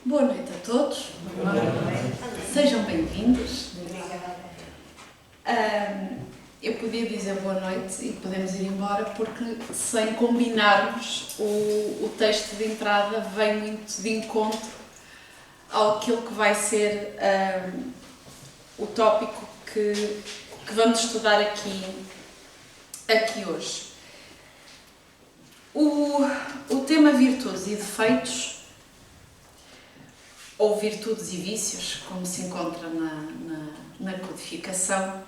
Boa noite a todos. Sejam bem-vindos. Eu podia dizer boa noite e podemos ir embora porque, sem combinarmos, o texto de entrada vem muito de encontro àquilo que vai ser o tópico que vamos estudar aqui hoje. O tema virtudes e defeitos, ou virtudes e vícios, como se encontra na codificação,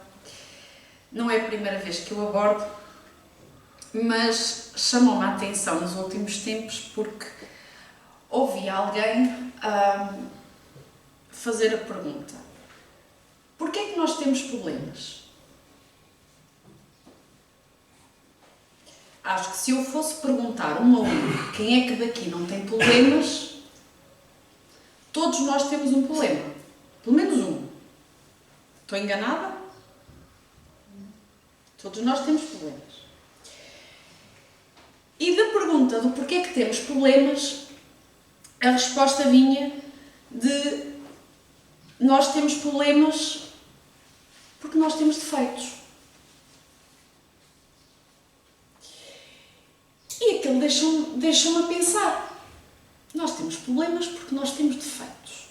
não é a primeira vez que eu abordo, mas chamou-me a atenção nos últimos tempos porque ouvi alguém fazer a pergunta: porquê é que nós temos problemas? Acho que se eu fosse perguntar um a um quem é que daqui não tem problemas, todos nós temos um problema. Pelo menos um. Estou enganada? Todos nós temos problemas. E da pergunta do porquê é que temos problemas, a resposta vinha de nós temos problemas porque nós temos defeitos. E aquilo deixa-me a pensar. Nós temos problemas porque nós temos defeitos.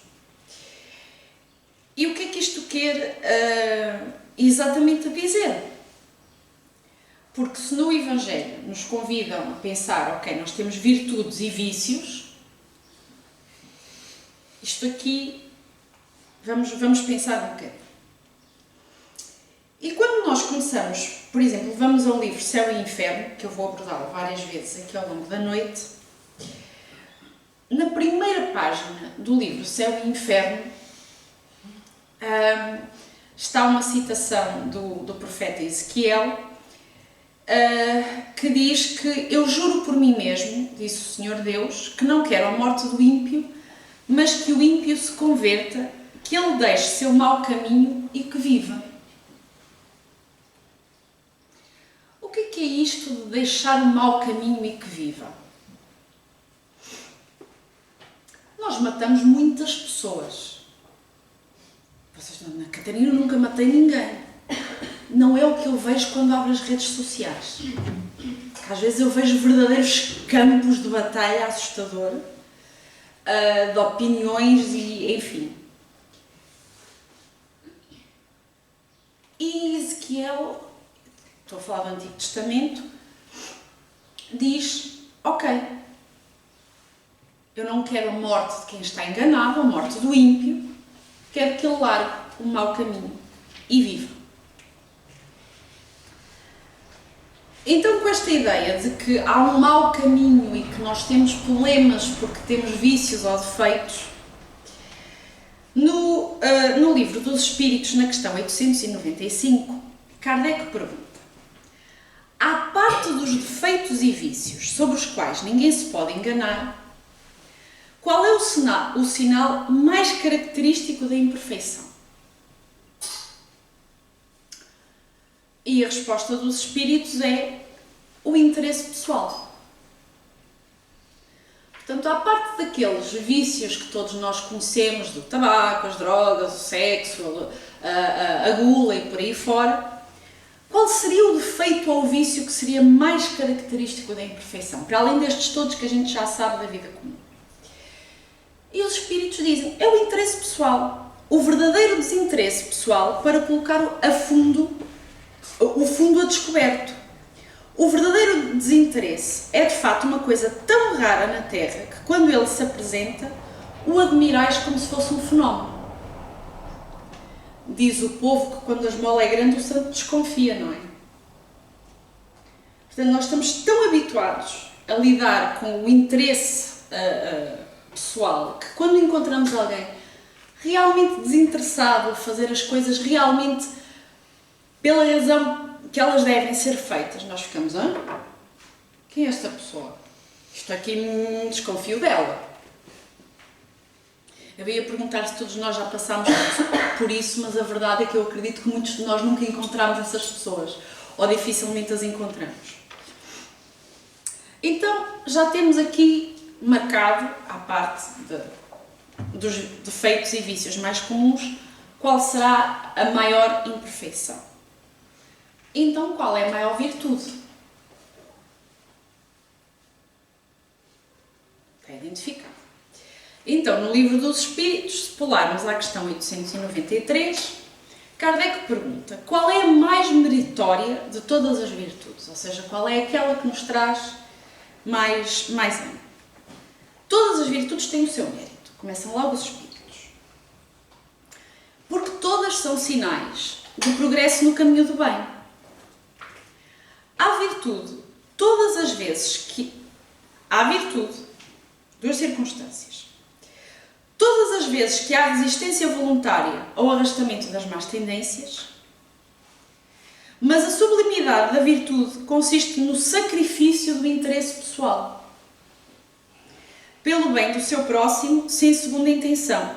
E o que é que isto quer exatamente a dizer? Porque se no Evangelho nos convidam a pensar, ok, nós temos virtudes e vícios, isto aqui, vamos pensar um bocadinho. E quando nós começamos, por exemplo, vamos ao livro Céu e Inferno, que eu vou abordá-lo várias vezes aqui ao longo da noite, na primeira página do livro Céu e Inferno está uma citação do profeta Ezequiel que diz que eu juro por mim mesmo, disse o Senhor Deus, que não quero a morte do ímpio, mas que o ímpio se converta, que ele deixe seu mau caminho e que viva. O que é isto de deixar o mau caminho e que viva? Nós matamos muitas pessoas. Vocês não, na Catarina eu nunca matei ninguém. Não é o que eu vejo quando abro as redes sociais. Às vezes eu vejo verdadeiros campos de batalha assustador, de opiniões e enfim. E Ezequiel, estou a falar do Antigo Testamento, diz, ok, eu não quero a morte de quem está enganado, a morte do ímpio, quero que ele largue o mau caminho e viva. Então, com esta ideia de que há um mau caminho e que nós temos problemas porque temos vícios ou defeitos, no livro dos Espíritos, na questão 895, Kardec pergunta: à parte dos defeitos e vícios sobre os quais ninguém se pode enganar, qual é o sinal mais característico da imperfeição? E a resposta dos Espíritos é o interesse pessoal. Portanto, à parte daqueles vícios que todos nós conhecemos, do tabaco, as drogas, o sexo, a gula e por aí fora, qual seria o defeito ou o vício que seria mais característico da imperfeição? Para além destes todos que a gente já sabe da vida comum. E os Espíritos dizem, é o interesse pessoal, o verdadeiro desinteresse pessoal para colocar o fundo a descoberto. O verdadeiro desinteresse é de facto uma coisa tão rara na Terra que quando ele se apresenta, o admirais como se fosse um fenómeno. Diz o povo que quando a esmola é grande o santo desconfia, não é? Portanto, nós estamos tão habituados a lidar com o interesse pessoal, que quando encontramos alguém realmente desinteressado a fazer as coisas realmente pela razão que elas devem ser feitas, nós ficamos, quem é esta pessoa? Isto aqui desconfio dela. Eu ia perguntar se todos nós já passámos por isso, mas a verdade é que eu acredito que muitos de nós nunca encontramos essas pessoas, ou dificilmente as encontramos. Então, já temos aqui marcado, à parte dos defeitos e vícios mais comuns, qual será a maior imperfeição? Então, qual é a maior virtude? É identificado. Então, no Livro dos Espíritos, se pularmos à questão 893, Kardec pergunta qual é a mais meritória de todas as virtudes, ou seja, qual é aquela que nos traz mais ânimo. Todas as virtudes têm o seu mérito, começam logo os Espíritos. Porque todas são sinais do progresso no caminho do bem. Há virtude, todas as vezes que há virtude, duas circunstâncias. Todas as vezes que há resistência voluntária ao arrastamento das más tendências, mas a sublimidade da virtude consiste no sacrifício do interesse pessoal, pelo bem do seu próximo, sem segunda intenção.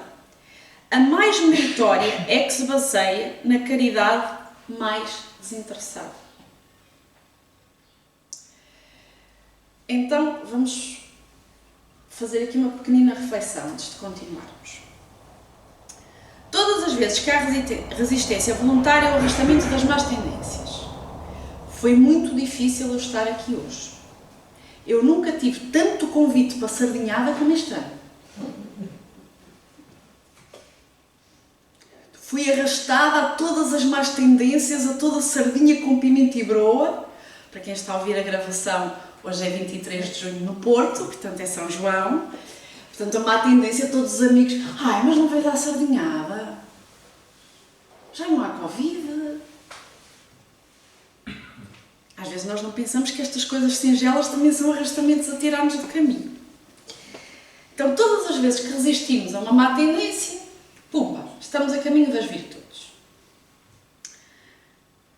A mais meritória é que se baseia na caridade mais desinteressada. Então, vamos fazer aqui uma pequenina reflexão antes de continuarmos. Todas as vezes que há resistência voluntária ao arrastamento das más tendências, foi muito difícil eu estar aqui hoje. Eu nunca tive tanto convite para sardinhada como este ano. Fui arrastada a todas as más tendências, a toda a sardinha com pimenta e broa. Para quem está a ouvir a gravação, hoje é 23 de junho no Porto, portanto é São João. Portanto, a má tendência, todos os amigos, mas não vai dar sardinhada. Já não há Covid. Às vezes nós não pensamos que estas coisas singelas também são arrastamentos a tirar-nos do caminho. Então, todas as vezes que resistimos a uma má tendência, pumba, estamos a caminho das virtudes.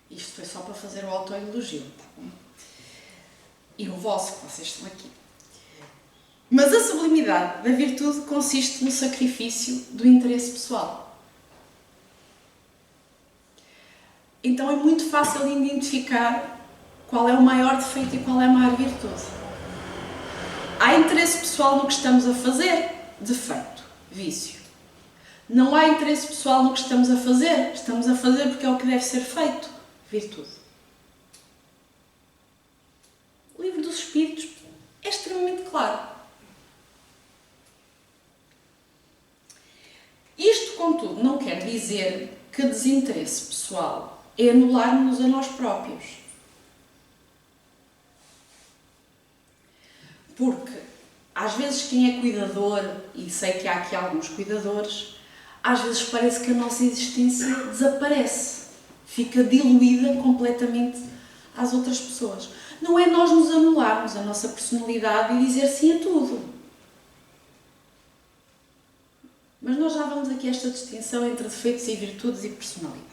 Isto foi só para fazer o autoelogio, tá bom? E o vosso, que vocês estão aqui. Mas a sublimidade da virtude consiste no sacrifício do interesse pessoal. Então é muito fácil de identificar qual é o maior defeito e qual é a maior virtude. Há interesse pessoal no que estamos a fazer? Defeito, vício. Não há interesse pessoal no que estamos a fazer? Estamos a fazer porque é o que deve ser feito? Virtude. O Livro dos Espíritos é extremamente claro. Isto, contudo, não quer dizer que desinteresse pessoal é anular-nos a nós próprios. Porque, às vezes, quem é cuidador, e sei que há aqui alguns cuidadores, às vezes parece que a nossa existência desaparece, fica diluída completamente às outras pessoas. Não é nós nos anularmos a nossa personalidade e dizer sim a tudo. Mas nós já vamos aqui a esta distinção entre defeitos e virtudes e personalidade.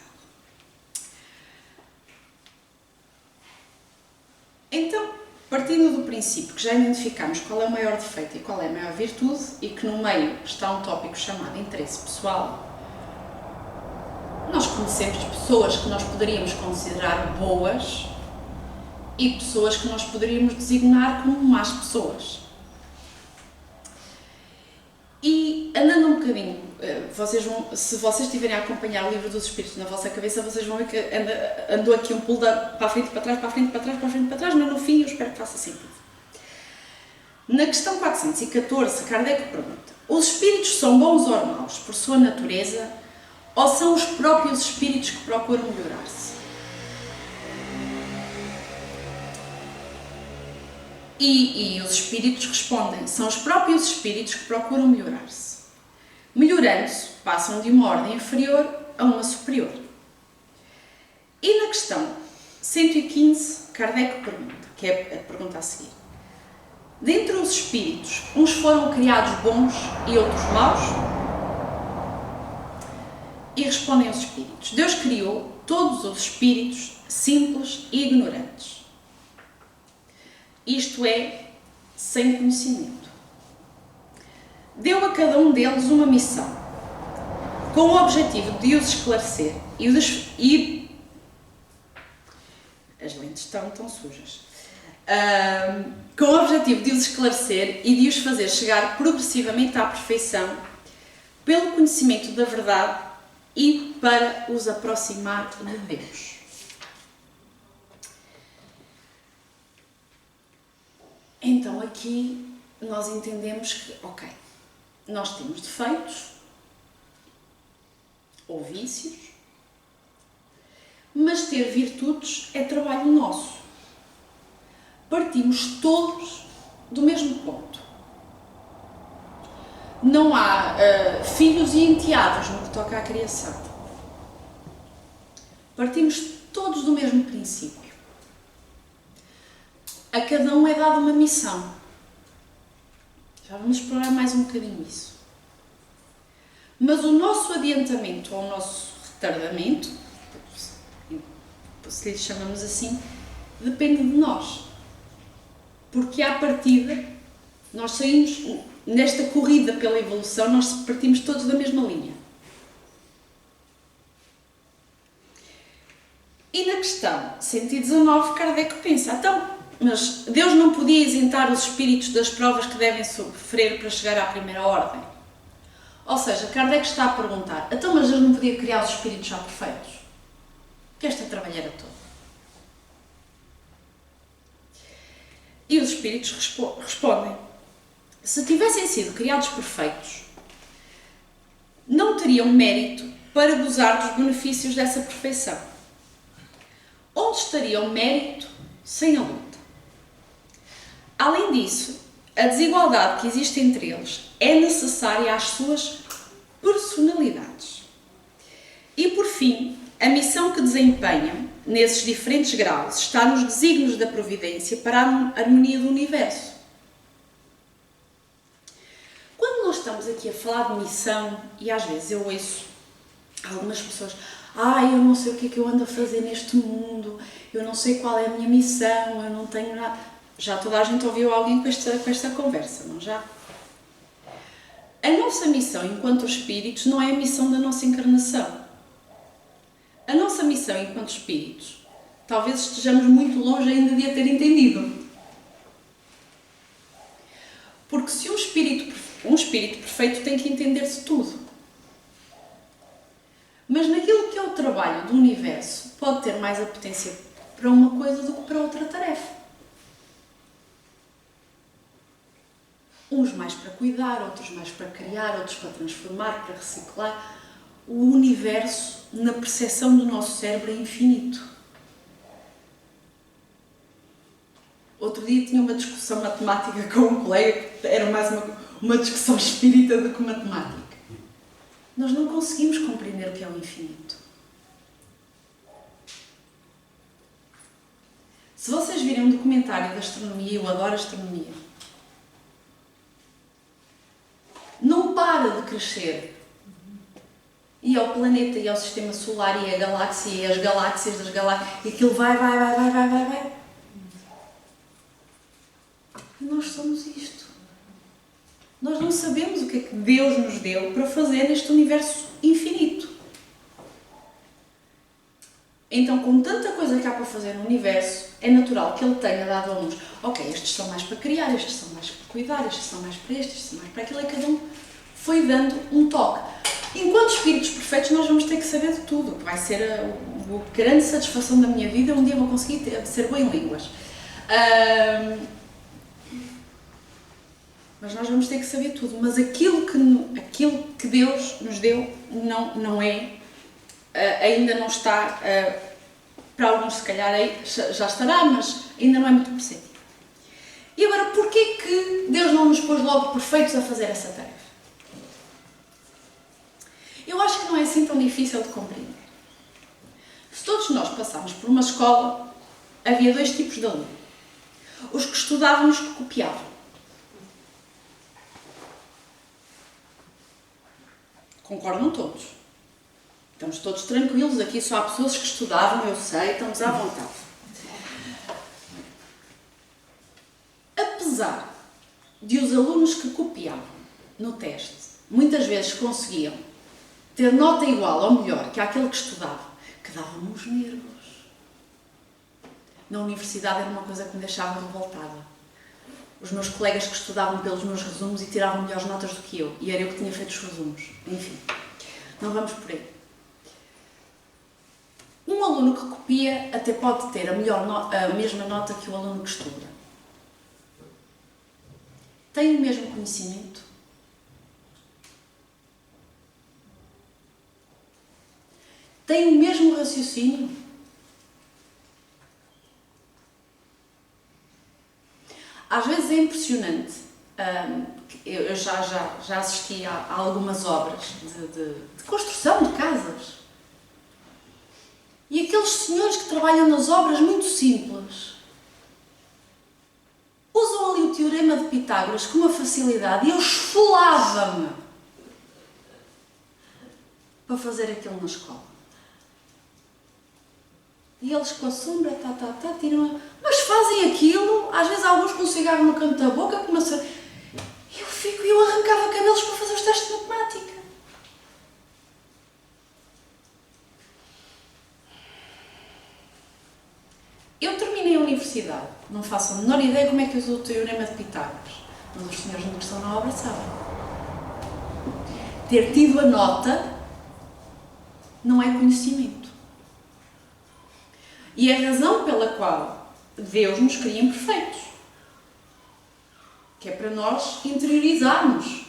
Então, partindo do princípio que já identificamos qual é o maior defeito e qual é a maior virtude, e que no meio está um tópico chamado interesse pessoal, nós conhecemos pessoas que nós poderíamos considerar boas e pessoas que nós poderíamos designar como más pessoas. E andando um bocadinho, se vocês estiverem a acompanhar o Livro dos Espíritos na vossa cabeça, vocês vão ver que andou aqui um pulo para a frente, para trás, para a frente, para trás, para a frente, para trás, mas no fim eu espero que faça sentido. Na questão 414, Kardec pergunta: os espíritos são bons ou maus por sua natureza, ou são os próprios espíritos que procuram melhorar-se? E os espíritos respondem: são os próprios espíritos que procuram melhorar-se. Melhorando-se, passam de uma ordem inferior a uma superior. E na questão 115, Kardec pergunta, que é a pergunta a seguir: dentre os espíritos, uns foram criados bons e outros maus? E respondem os espíritos: Deus criou todos os espíritos simples e ignorantes. Isto é, sem conhecimento. Deu a cada um deles uma missão, com o objetivo de os esclarecer as lentes estão tão sujas. Com o objetivo de os esclarecer e de os fazer chegar progressivamente à perfeição, pelo conhecimento da verdade e para os aproximar de Deus. Então aqui nós entendemos que, ok, nós temos defeitos ou vícios, mas ter virtudes é trabalho nosso. Partimos todos do mesmo ponto. Não há filhos e enteados no que toca à criação. Partimos todos do mesmo princípio. A cada um é dada uma missão. Já vamos explorar mais um bocadinho isso. Mas o nosso adiantamento ou o nosso retardamento, se lhe chamamos assim, depende de nós. Porque à partida, nós saímos, nesta corrida pela evolução, nós partimos todos da mesma linha. E na questão 119, Kardec pensa, então, mas Deus não podia isentar os espíritos das provas que devem sofrer para chegar à primeira ordem? Ou seja, Kardec está a perguntar, então, mas Deus não podia criar os espíritos já perfeitos? Que esta trabalheira toda. E os espíritos respondem, se tivessem sido criados perfeitos, não teriam mérito para gozar dos benefícios dessa perfeição. Onde estaria o mérito sem a luta? Além disso, a desigualdade que existe entre eles é necessária às suas personalidades. E, por fim, a missão que desempenham, nesses diferentes graus, está nos desígnios da providência para a harmonia do universo. Quando nós estamos aqui a falar de missão, e às vezes eu ouço algumas pessoas, eu não sei o que é que eu ando a fazer neste mundo, eu não sei qual é a minha missão, eu não tenho nada... Já toda a gente ouviu alguém com esta conversa, não já? A nossa missão enquanto espíritos não é a missão da nossa encarnação. A nossa missão enquanto espíritos, talvez estejamos muito longe ainda de a ter entendido. Porque se um espírito perfeito tem que entender-se tudo. Mas naquilo que é o trabalho do universo, pode ter mais a potência para uma coisa do que para outra tarefa. Uns mais para cuidar, outros mais para criar, outros para transformar, para reciclar. O universo, na percepção do nosso cérebro, é infinito. Outro dia tinha uma discussão matemática com um colega, que era mais uma discussão espírita do que matemática. Nós não conseguimos compreender o que é o infinito. Se vocês virem um documentário de astronomia, eu adoro astronomia, não para de crescer. E ao planeta, e ao sistema solar, e a galáxia, e as galáxias das galáxias, e aquilo vai. E nós somos isto. Nós não sabemos o que é que Deus nos deu para fazer neste universo infinito. Então, com tanta coisa que há para fazer no universo, é natural que Ele tenha dado a uns, ok, estes são mais para criar, estes são mais para cuidar, estes são mais para estes são mais para aquilo, e cada um foi dando um toque. Enquanto espíritos perfeitos, nós vamos ter que saber de tudo, que vai ser a grande satisfação da minha vida. Um dia vou conseguir ser boa em línguas. Mas nós vamos ter que saber tudo. Mas aquilo que Deus nos deu não é, ainda não está, para alguns se calhar já estará, mas ainda não é muito perceptível. E agora, porquê que Deus não nos pôs logo perfeitos a fazer essa tarefa? Eu acho que não é assim tão difícil de compreender. Se todos nós passámos por uma escola, havia dois tipos de aluno. Os que estudavam e os que copiavam. Concordam todos? Estamos todos tranquilos, aqui só há pessoas que estudavam, eu sei, estamos à vontade. Apesar de os alunos que copiavam no teste muitas vezes conseguiam ter nota igual ou melhor que aquele que estudava, que dava-me os nervos. Na universidade era uma coisa que me deixava revoltada. os meus colegas que estudavam pelos meus resumos e tiravam melhores notas do que eu. E era eu que tinha feito os resumos. Enfim, não vamos por aí. Um aluno que copia até pode ter a mesma nota que o aluno que estuda. Tem o mesmo conhecimento? Tem o mesmo raciocínio? Às vezes é impressionante. Eu já assisti a algumas obras de construção de casas. E aqueles senhores que trabalham nas obras muito simples usam ali o teorema de Pitágoras com uma facilidade e eu esfolava-me para fazer aquilo na escola. E eles com a sombra, tiram a... Mas fazem aquilo, às vezes alguns com um cigarro no canto da boca, começam... Eu arrancava cabelos para fazer os testes de matemática. Eu terminei a universidade, não faço a menor ideia como é que uso o teorema de Pitágoras, mas os senhores que estão na obra sabem. Ter tido a nota não é conhecimento. E é a razão pela qual Deus nos cria imperfeitos. Que é para nós interiorizarmos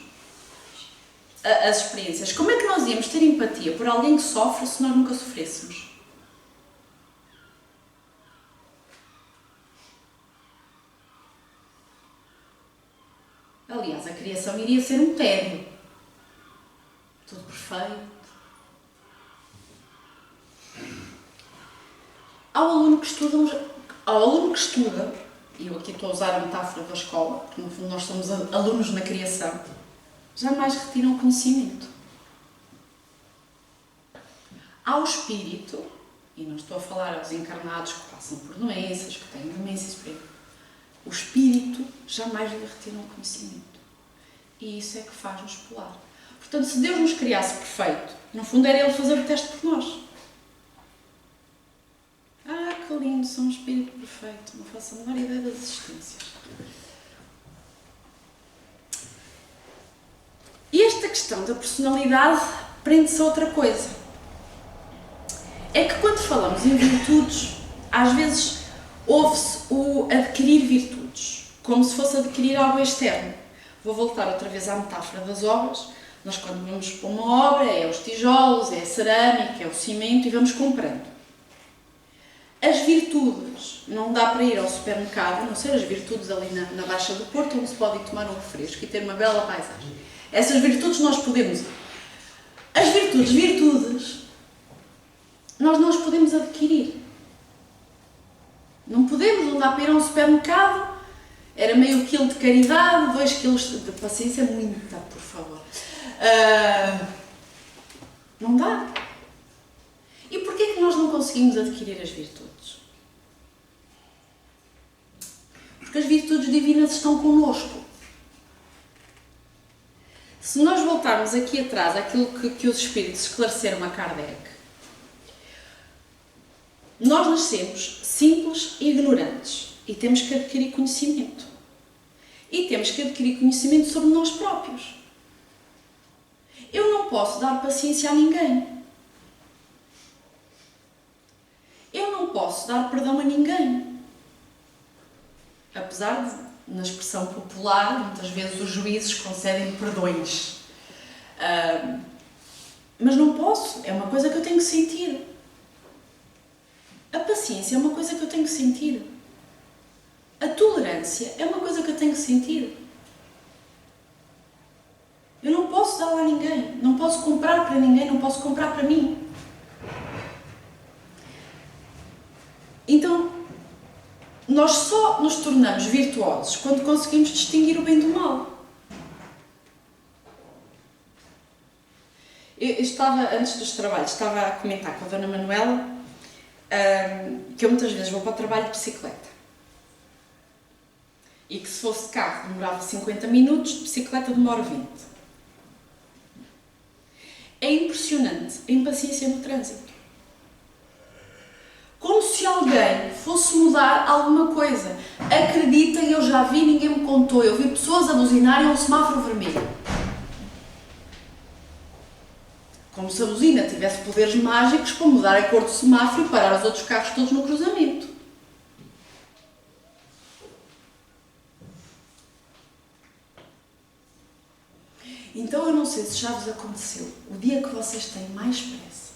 as experiências. Como é que nós íamos ter empatia por alguém que sofre se nós nunca sofrêssemos? Aliás, a criação iria ser um tédio. Tudo perfeito. Ao aluno que estuda, e eu aqui estou a usar a metáfora da escola, porque no fundo nós somos alunos na criação, jamais retiram o conhecimento. Ao espírito, e não estou a falar aos encarnados que passam por doenças, que têm demências, o espírito jamais lhe retiram o conhecimento. E isso é que faz-nos pular. Portanto, se Deus nos criasse perfeito, no fundo era Ele fazer o teste por nós. Que lindo, sou um espírito perfeito, não faço a menor ideia das existências. E esta questão da personalidade prende-se a outra coisa. É que quando falamos em virtudes, às vezes ouve-se o adquirir virtudes, como se fosse adquirir algo externo. Vou voltar outra vez à metáfora das obras. Nós quando vamos para uma obra, é os tijolos, é a cerâmica, é o cimento e vamos comprando. As virtudes, não dá para ir ao supermercado, a não ser as virtudes ali na Baixa do Porto, onde se pode ir tomar um refresco e ter uma bela paisagem. Essas virtudes nós podemos... As virtudes, nós não as podemos adquirir. Não podemos, não dá para ir a um supermercado, era meio quilo de caridade, 2 quilos de paciência, muita, por favor. Não dá. E porquê que nós não conseguimos adquirir as virtudes? Porque as virtudes divinas estão connosco. Se nós voltarmos aqui atrás àquilo que os espíritos esclareceram a Kardec, nós nascemos simples e ignorantes e temos que adquirir conhecimento. E temos que adquirir conhecimento sobre nós próprios. Eu não posso dar paciência a ninguém. Eu não posso dar perdão a ninguém. Apesar de, na expressão popular, muitas vezes os juízes concedem perdões. Mas não posso, é uma coisa que eu tenho que sentir. A paciência é uma coisa que eu tenho que sentir. A tolerância é uma coisa que eu tenho que sentir. Eu não posso dar a ninguém, não posso comprar para ninguém, não posso comprar para mim. Então, nós só nos tornamos virtuosos quando conseguimos distinguir o bem do mal. Eu estava, antes dos trabalhos, estava a comentar com a Dona Manuela que eu muitas vezes vou para o trabalho de bicicleta. E que se fosse de carro demorava 50 minutos, de bicicleta demora 20. É impressionante a impaciência no trânsito. Como se alguém fosse mudar alguma coisa. Acreditem, eu já vi, ninguém me contou, eu vi pessoas a buzinarem um semáforo vermelho. Como se a buzina tivesse poderes mágicos para mudar a cor do semáforo e parar os outros carros todos no cruzamento. Então eu não sei se já vos aconteceu, o dia que vocês têm mais pressa,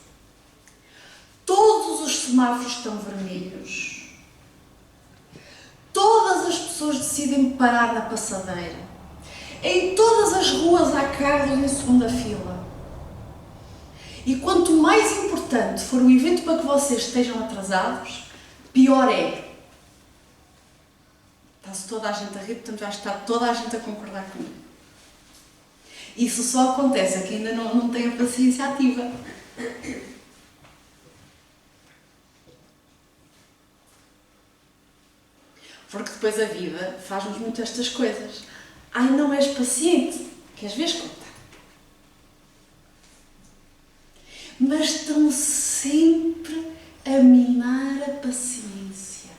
todos os semáforos estão vermelhos, todas as pessoas decidem parar na passadeira, em todas as ruas há carros em segunda fila. E quanto mais importante for o evento para que vocês estejam atrasados, pior é. Está-se toda a gente a rir, portanto vai estar toda a gente a concordar comigo. Isso só acontece a quem ainda não tem a paciência ativa. Porque depois a vida faz-nos muito estas coisas. Ai, não és paciente, queres ver contar? Mas estão sempre a minar a paciência.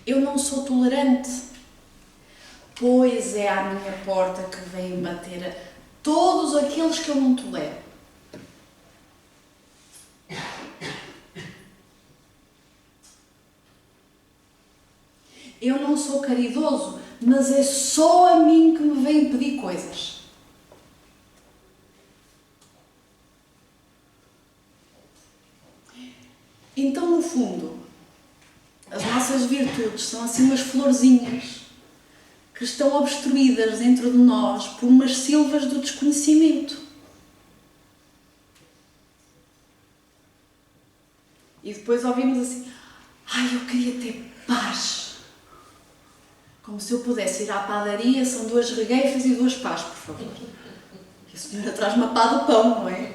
Eu não sou tolerante, pois é à minha porta que vêm bater a todos aqueles que eu não tolero. Eu não sou caridoso, mas é só a mim que me vêm pedir coisas. Então, no fundo, as nossas virtudes são assim umas florzinhas que estão obstruídas dentro de nós por umas silvas do desconhecimento. E depois ouvimos assim, ai, eu queria ter paz. Como se eu pudesse ir à padaria, são 2 regueifas e 2 pás, por favor. E a senhora traz-me a pá do pão, não é?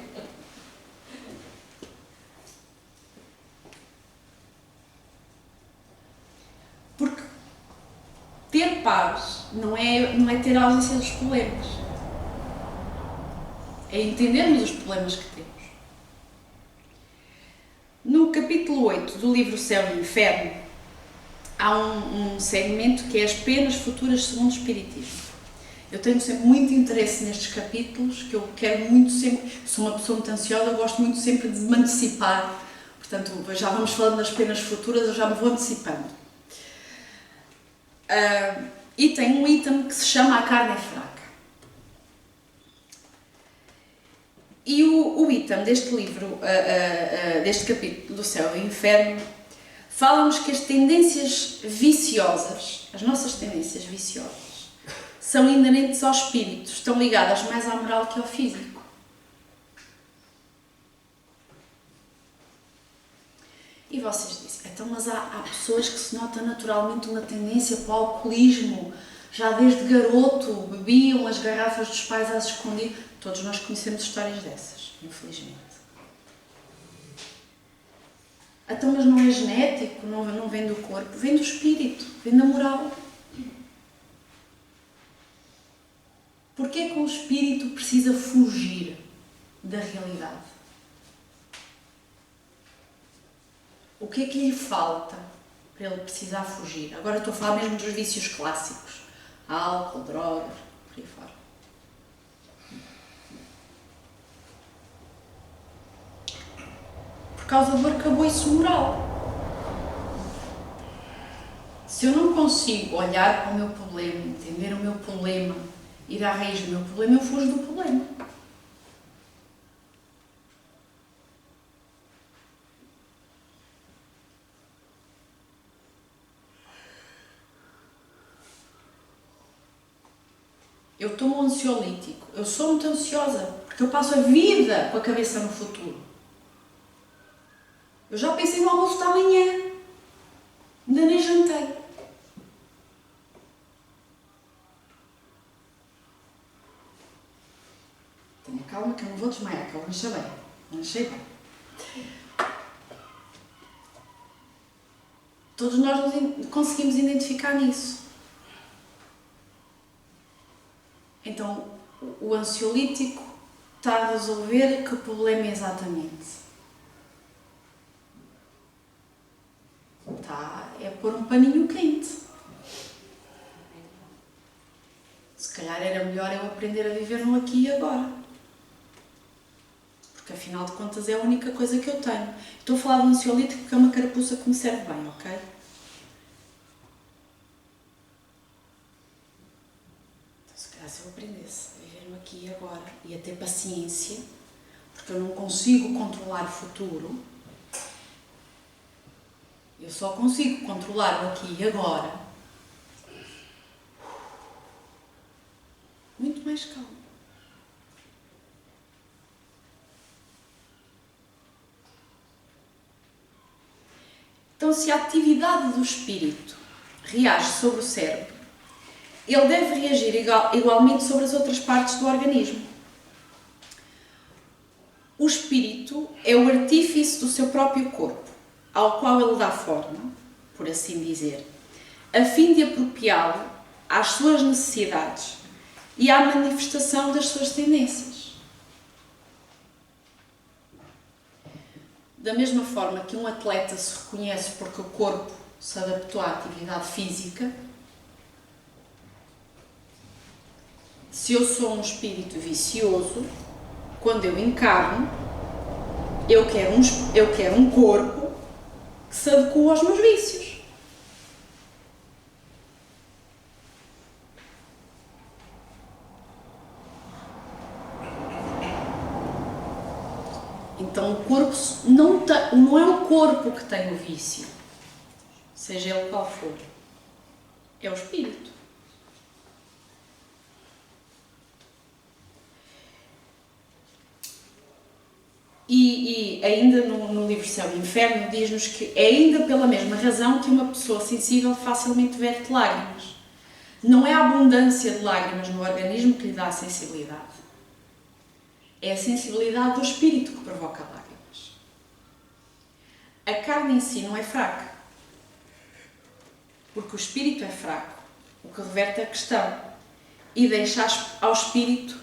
Porque ter paz não é ter a ausência dos problemas. É entendermos os problemas que temos. No capítulo 8 do livro Céu e Inferno, há um segmento que é as penas futuras segundo o Espiritismo. Eu tenho sempre muito interesse nestes capítulos, que eu quero muito sempre, sou uma pessoa muito ansiosa, eu gosto muito sempre de me antecipar. Portanto, já vamos falando das penas futuras, eu já me vou antecipando. E tem um item que se chama A Carne é Fraca. E o item deste livro, deste capítulo do Céu e Inferno, fala-nos que as tendências viciosas, as nossas tendências viciosas, são inerentes ao espírito, estão ligadas mais à moral que ao físico. E vocês dizem, então, mas há pessoas que se nota naturalmente uma tendência para o alcoolismo, já desde garoto bebiam as garrafas dos pais às escondidas. Todos nós conhecemos histórias dessas, infelizmente. Então, mas não é genético, não vem do corpo, vem do espírito, vem da moral. Porquê é que o espírito precisa fugir da realidade? O que é que lhe falta para ele precisar fugir? Agora estou a falar mesmo dos vícios clássicos. Álcool, drogas, por aí fora. Por causa do arcabouço moral. Se eu não consigo olhar para o meu problema, entender o meu problema, ir à raiz do meu problema, eu fujo do problema. Eu tomo um ansiolítico, eu sou muito ansiosa, porque eu passo a vida com a cabeça no futuro. Eu já pensei no almoço da manhã, ainda nem jantei. Tenha calma que eu não vou desmaiar, que eu lanchei bem. Lanchei bem. Todos nós nos conseguimos identificar nisso. Então, o ansiolítico está a resolver que problema exatamente? É pôr um paninho quente. Se calhar era melhor eu aprender a viver no aqui e agora. Porque afinal de contas é a única coisa que eu tenho. Estou a falar de um ansiolítico porque é uma carapuça que me serve bem, ok? Então se calhar se eu aprendesse a viver no aqui e agora e a ter paciência, porque eu não consigo controlar o futuro, eu só consigo controlar o aqui e agora. Muito mais calmo. Então, se a atividade do espírito reage sobre o cérebro, ele deve reagir igualmente sobre as outras partes do organismo. O espírito é o artífice do seu próprio corpo, ao qual ele dá forma, por assim dizer, a fim de apropriá-lo às suas necessidades e à manifestação das suas tendências. Da mesma forma que um atleta se reconhece porque o corpo se adaptou à atividade física, se eu sou um espírito vicioso, quando eu encarno, eu quero um corpo que se adequa aos meus vícios. Então o corpo não é o corpo que tem o vício, seja ele qual for, é o espírito. E ainda no livro Céu e Inferno diz-nos que é ainda pela mesma razão que uma pessoa sensível facilmente verte lágrimas. Não é a abundância de lágrimas no organismo que lhe dá a sensibilidade. É a sensibilidade do espírito que provoca lágrimas. A carne em si não é fraca, porque o espírito é fraco, o que reverte a questão e deixa ao espírito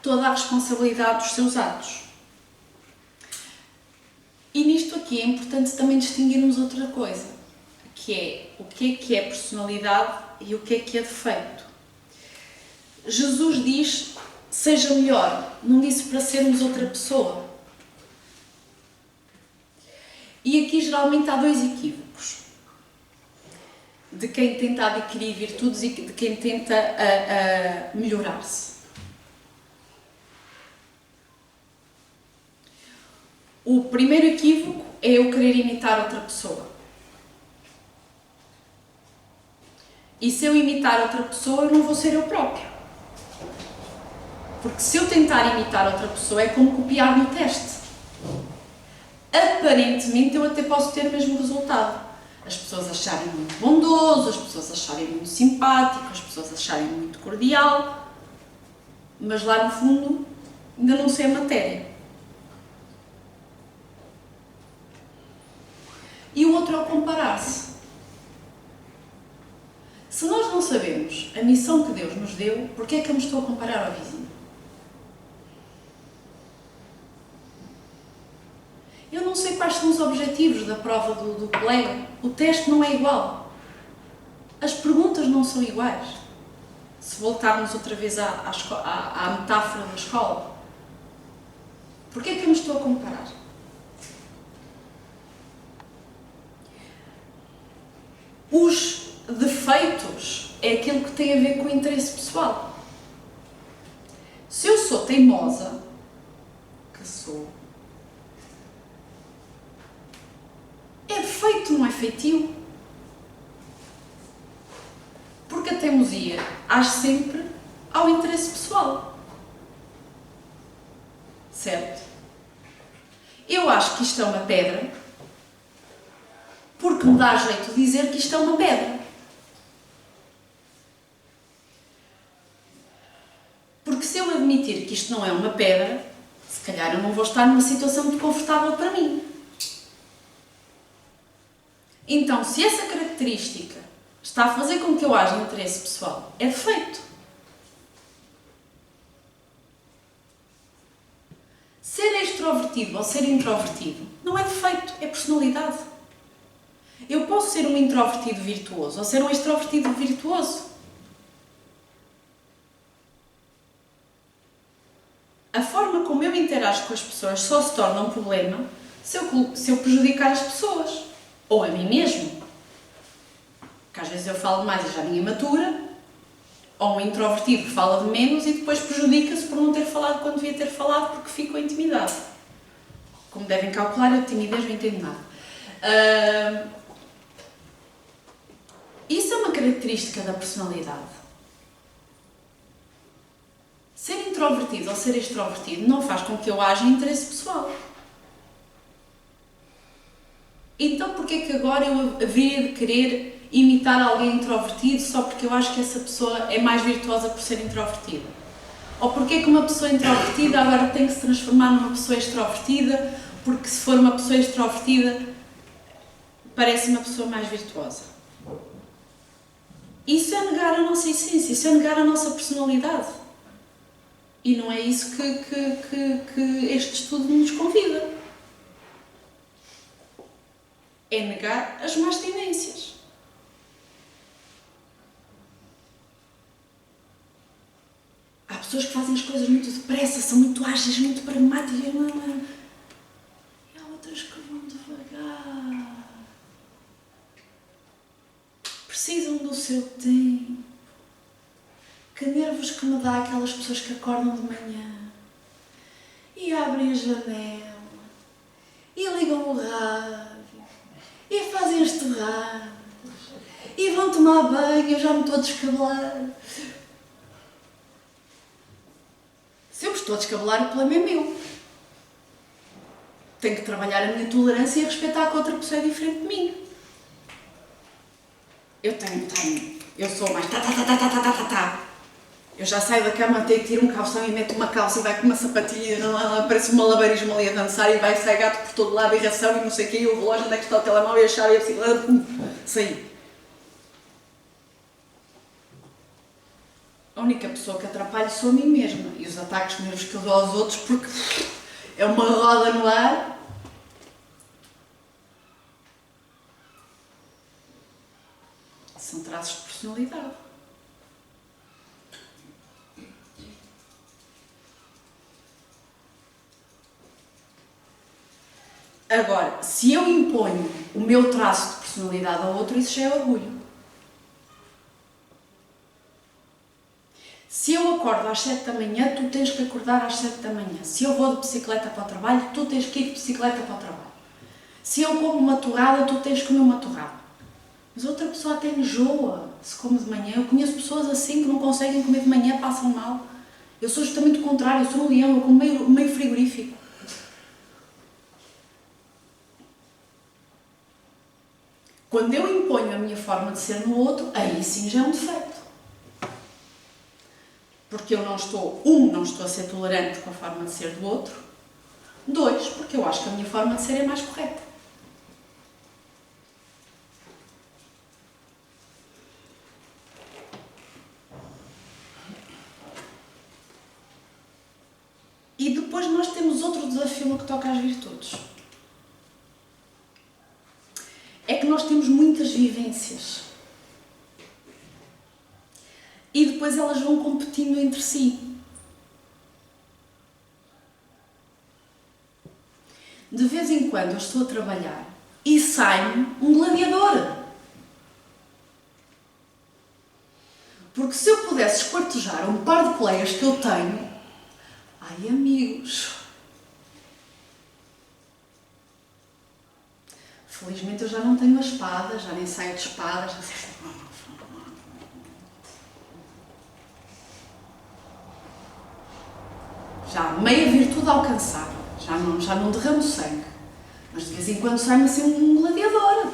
toda a responsabilidade dos seus atos. E nisto aqui é importante também distinguirmos outra coisa, que é o que é personalidade e o que é defeito. Jesus diz, seja melhor, não disse para sermos outra pessoa. E aqui geralmente há dois equívocos. De quem tenta adquirir virtudes e de quem tenta melhorar-se. O primeiro equívoco é eu querer imitar outra pessoa. E se eu imitar outra pessoa, eu não vou ser eu próprio. Porque se eu tentar imitar outra pessoa, é como copiar no teste. Aparentemente, eu até posso ter o mesmo resultado. As pessoas acharem muito bondoso, as pessoas acharem muito simpático, as pessoas acharem muito cordial. Mas lá no fundo, ainda não sei a matéria. E o outro é o comparar-se. Se nós não sabemos a missão que Deus nos deu, por que é que eu me estou a comparar ao vizinho? Eu não sei quais são os objetivos da prova do colega. O teste não é igual. As perguntas não são iguais. Se voltarmos outra vez à metáfora da escola. Por que é que eu me estou a comparar? Os defeitos é aquilo que tem a ver com o interesse pessoal. Se eu sou teimosa, que sou, é defeito, não é feitio. Porque a teimosia age sempre ao interesse pessoal. Certo? Eu acho que isto é uma pedra, porque me dá jeito de dizer que isto é uma pedra. Porque se eu admitir que isto não é uma pedra, se calhar eu não vou estar numa situação muito confortável para mim. Então, se essa característica está a fazer com que eu haja interesse pessoal, é defeito. extrovertido ou ser introvertido não é defeito, é personalidade. Eu posso ser um introvertido virtuoso ou ser um extrovertido virtuoso. A forma como eu interajo com as pessoas só se torna um problema se eu prejudicar as pessoas. Ou a mim mesmo. Porque às vezes eu falo demais e já ninguém matura. Ou um introvertido que fala de menos e depois prejudica-se por não ter falado quando devia ter falado porque ficou intimidado. Como devem calcular, eu de timidez não entendo nada. Isso é uma característica da personalidade. Ser introvertido ou ser extrovertido não faz com que eu haja interesse pessoal. Então porquê é que agora eu haveria de querer imitar alguém introvertido só porque eu acho que essa pessoa é mais virtuosa por ser introvertida? Ou porquê é que uma pessoa introvertida agora tem que se transformar numa pessoa extrovertida porque se for uma pessoa extrovertida parece uma pessoa mais virtuosa? Isso é negar a nossa essência, isso é negar a nossa personalidade. E não é isso que este estudo nos convida. É negar as más tendências. Há pessoas que fazem as coisas muito depressa, são muito ágeis, muito pragmáticas. E há outras que vão devagar. Precisam do seu tempo. Que nervos que me dá aquelas pessoas que acordam de manhã e abrem a janela e ligam o rádio e fazem as torradas e vão tomar banho, eu já me estou a descabelar. Se eu me estou a descabelar, o problema é meu. Tenho que trabalhar a minha tolerância e respeitar que outra pessoa é diferente de mim. Eu sou mais tá. Eu já saio da cama, tenho que tirar um calção e meto uma calça e vai com uma sapatilha, parece um malabarismo ali a dançar e vai sair gato por todo lado e ração e não sei o quê, e o relógio, onde é que está o telemóvel e a chave e a bicicleta, saí. A única pessoa que atrapalho sou a mim mesma e os ataques nervos que eu dou aos outros porque é uma roda no ar. São traços de personalidade. Agora, se eu imponho o meu traço de personalidade ao outro, isso já é orgulho. Se eu acordo às 7 da manhã, tu tens que acordar às 7 da manhã. Se eu vou de bicicleta para o trabalho, tu tens que ir de bicicleta para o trabalho. Se eu como uma torrada, tu tens que comer uma torrada. Mas outra pessoa até enjoa se come de manhã. Eu conheço pessoas assim que não conseguem comer de manhã, passam mal. Eu sou justamente o contrário, eu sou um leão, eu como meio frigorífico. Quando eu imponho a minha forma de ser no outro, aí sim já é um defeito. Porque eu não estou a ser tolerante com a forma de ser do outro. 2, porque eu acho que a minha forma de ser é mais correta. E depois nós temos outro desafio no que toca às virtudes. É que nós temos muitas vivências. E depois elas vão competindo entre si. De vez em quando eu estou a trabalhar e sai-me um gladiador. Porque se eu pudesse esquartejar um par de colegas que eu tenho, ai amigos, felizmente eu já não tenho a espada, já nem saio de espadas. Já meia virtude alcançada, já não derramo sangue, mas de vez em quando sai-me assim um gladiador.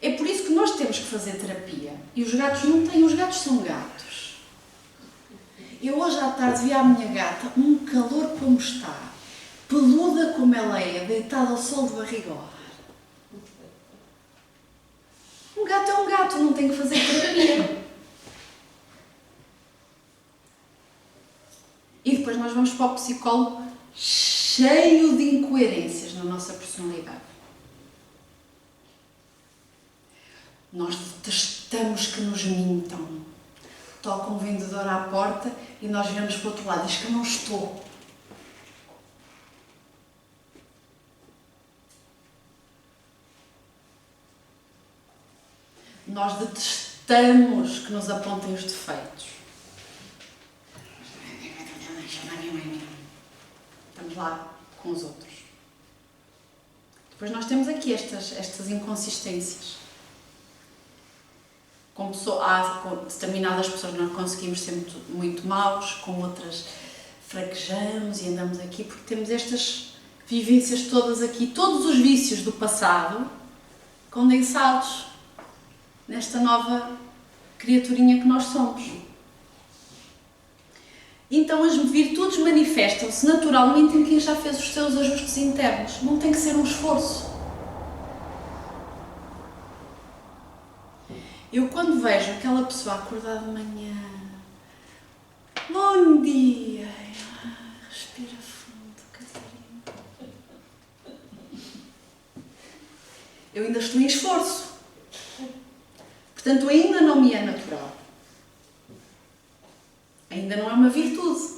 É por isso que nós temos que fazer terapia. E os gatos não têm, os gatos são gatos. Eu hoje à tarde vi a minha gata, um calor como está, peluda como ela é, deitada ao sol de barriga ao ar. Um gato é um gato, não tem que fazer terapia. depois nós vamos para o psicólogo cheio de incoerências na nossa personalidade. Nós detestamos que nos mintam. Toca um vendedor à porta e nós viramos para o outro lado. Diz que eu não estou. Nós detestamos que nos apontem os defeitos. Estamos lá com os outros. Depois nós temos aqui estas inconsistências. Com determinadas pessoas nós conseguimos ser muito maus, com outras fraquejamos e andamos aqui porque temos estas vivências todas aqui, todos os vícios do passado condensados nesta nova criaturinha que nós somos. Então as virtudes manifestam-se naturalmente em quem já fez os seus ajustes internos. Não tem que ser um esforço. Eu quando vejo aquela pessoa acordar de manhã, bom dia, respira fundo, Catarina. Eu ainda estou em esforço. Portanto, ainda não me é natural. Ainda não é uma virtude.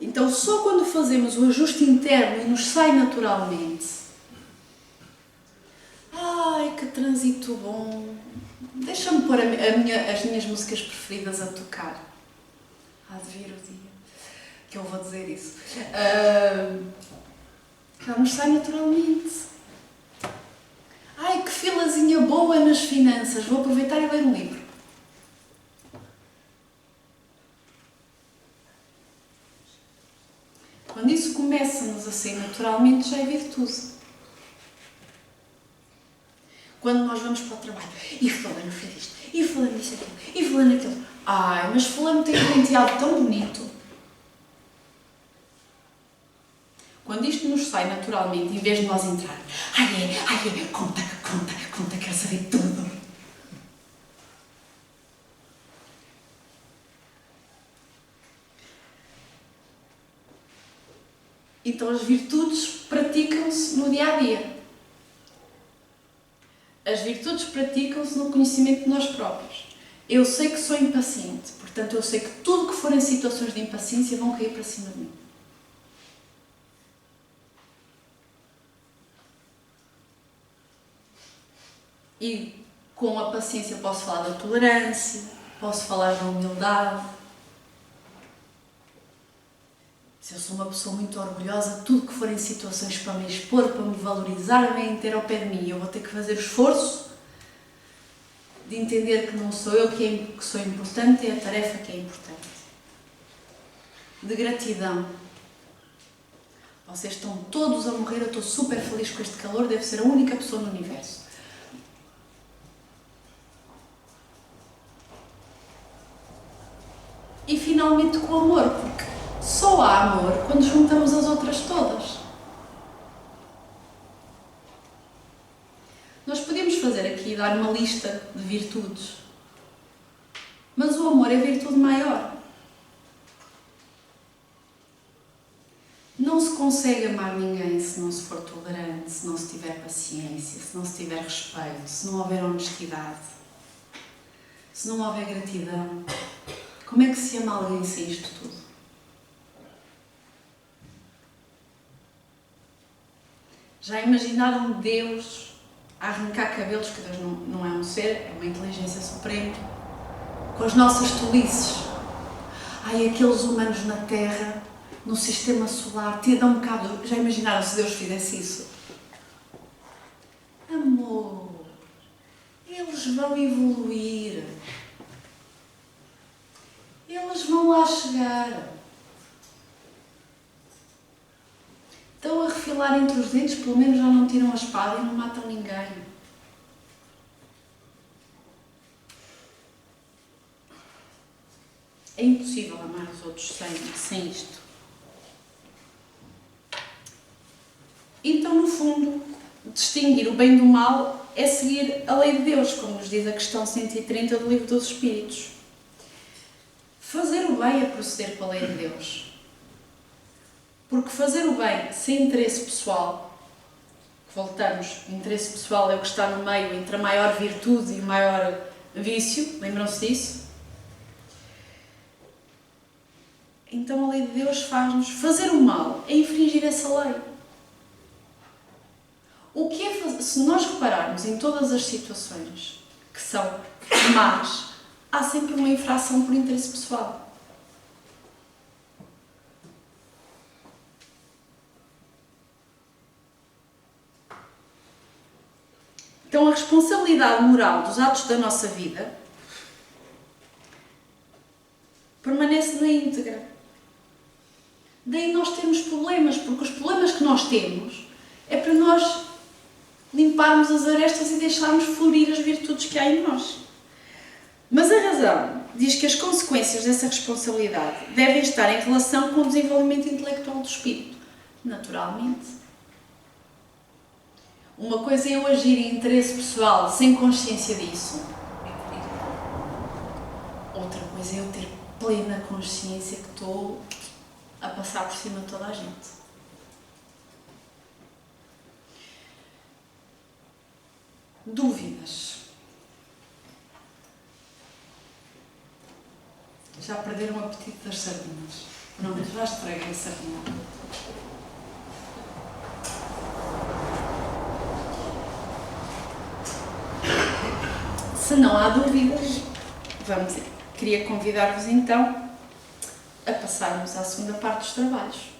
Então, só quando fazemos o ajuste interno e nos sai naturalmente, ai, que trânsito bom, deixa-me pôr as minhas músicas preferidas a tocar. Há de vir o dia que eu vou dizer isso. Já nos sai naturalmente. Ai, que filazinha boa nas finanças, vou aproveitar e ler um livro. Quando isso começa-nos a sair naturalmente, já é virtude. Quando nós vamos para o trabalho, e fulano fez isto, e fulano disse aquilo, e fulano aquilo. Ai, mas fulano tem um penteado tão bonito. Quando isto nos sai naturalmente, em vez de nós entrarmos, ai, conta, quero saber tudo. Então as virtudes praticam-se no dia-a-dia. As virtudes praticam-se no conhecimento de nós próprios. Eu sei que sou impaciente, portanto eu sei que tudo que forem situações de impaciência vão cair para cima de mim. E com a paciência posso falar da tolerância, posso falar da humildade. Se eu sou uma pessoa muito orgulhosa, tudo que forem situações para me expor, para me valorizar, vêm ter ao pé de mim. Eu vou ter que fazer o esforço de entender que não sou eu que sou importante, é a tarefa que é importante. De gratidão. Vocês estão todos a morrer, eu estou super feliz com este calor, devo ser a única pessoa no universo. E finalmente com o amor, porque só há amor quando juntamos as outras todas. Nós podemos fazer aqui e dar uma lista de virtudes, mas o amor é a virtude maior. Não se consegue amar ninguém se não se for tolerante, se não se tiver paciência, se não se tiver respeito, se não houver honestidade, se não houver gratidão. Como é que se ama alguém sem isto tudo? Já imaginaram Deus a arrancar cabelos, que Deus não é um ser, é uma inteligência suprema, com as nossas tolices? Ai, aqueles humanos na Terra, no sistema solar, tiram um bocado. Já imaginaram se Deus fizesse isso? Amor, eles vão evoluir. Eles vão lá chegar. Estão a refilar entre os dentes, pelo menos já não tiram a espada e não matam ninguém. É impossível amar os outros sem isto. Então, no fundo, distinguir o bem do mal é seguir a lei de Deus, como nos diz a questão 130 do Livro dos Espíritos. fazer o bem é proceder pela lei de Deus. Porque fazer o bem sem interesse pessoal, voltamos, o interesse pessoal é o que está no meio entre a maior virtude e o maior vício, lembram-se disso? Então a lei de Deus faz-nos fazer o mal, é infringir essa lei. O que é fazer? Se nós repararmos em todas as situações que são más, há sempre uma infração por interesse pessoal. Então a responsabilidade moral dos atos da nossa vida permanece na íntegra. Daí nós temos problemas, porque os problemas que nós temos é para nós limparmos as arestas e deixarmos florir as virtudes que há em nós. Mas a razão diz que as consequências dessa responsabilidade devem estar em relação com o desenvolvimento intelectual do espírito. Naturalmente. Uma coisa é eu agir em interesse pessoal sem consciência disso. Outra coisa é eu ter plena consciência que estou a passar por cima de toda a gente. Dúvidas. Já perderam o apetite das sardinhas? Não, mas já estraguei a sardinha. Se não há dúvidas, queria convidar-vos então a passarmos à segunda parte dos trabalhos.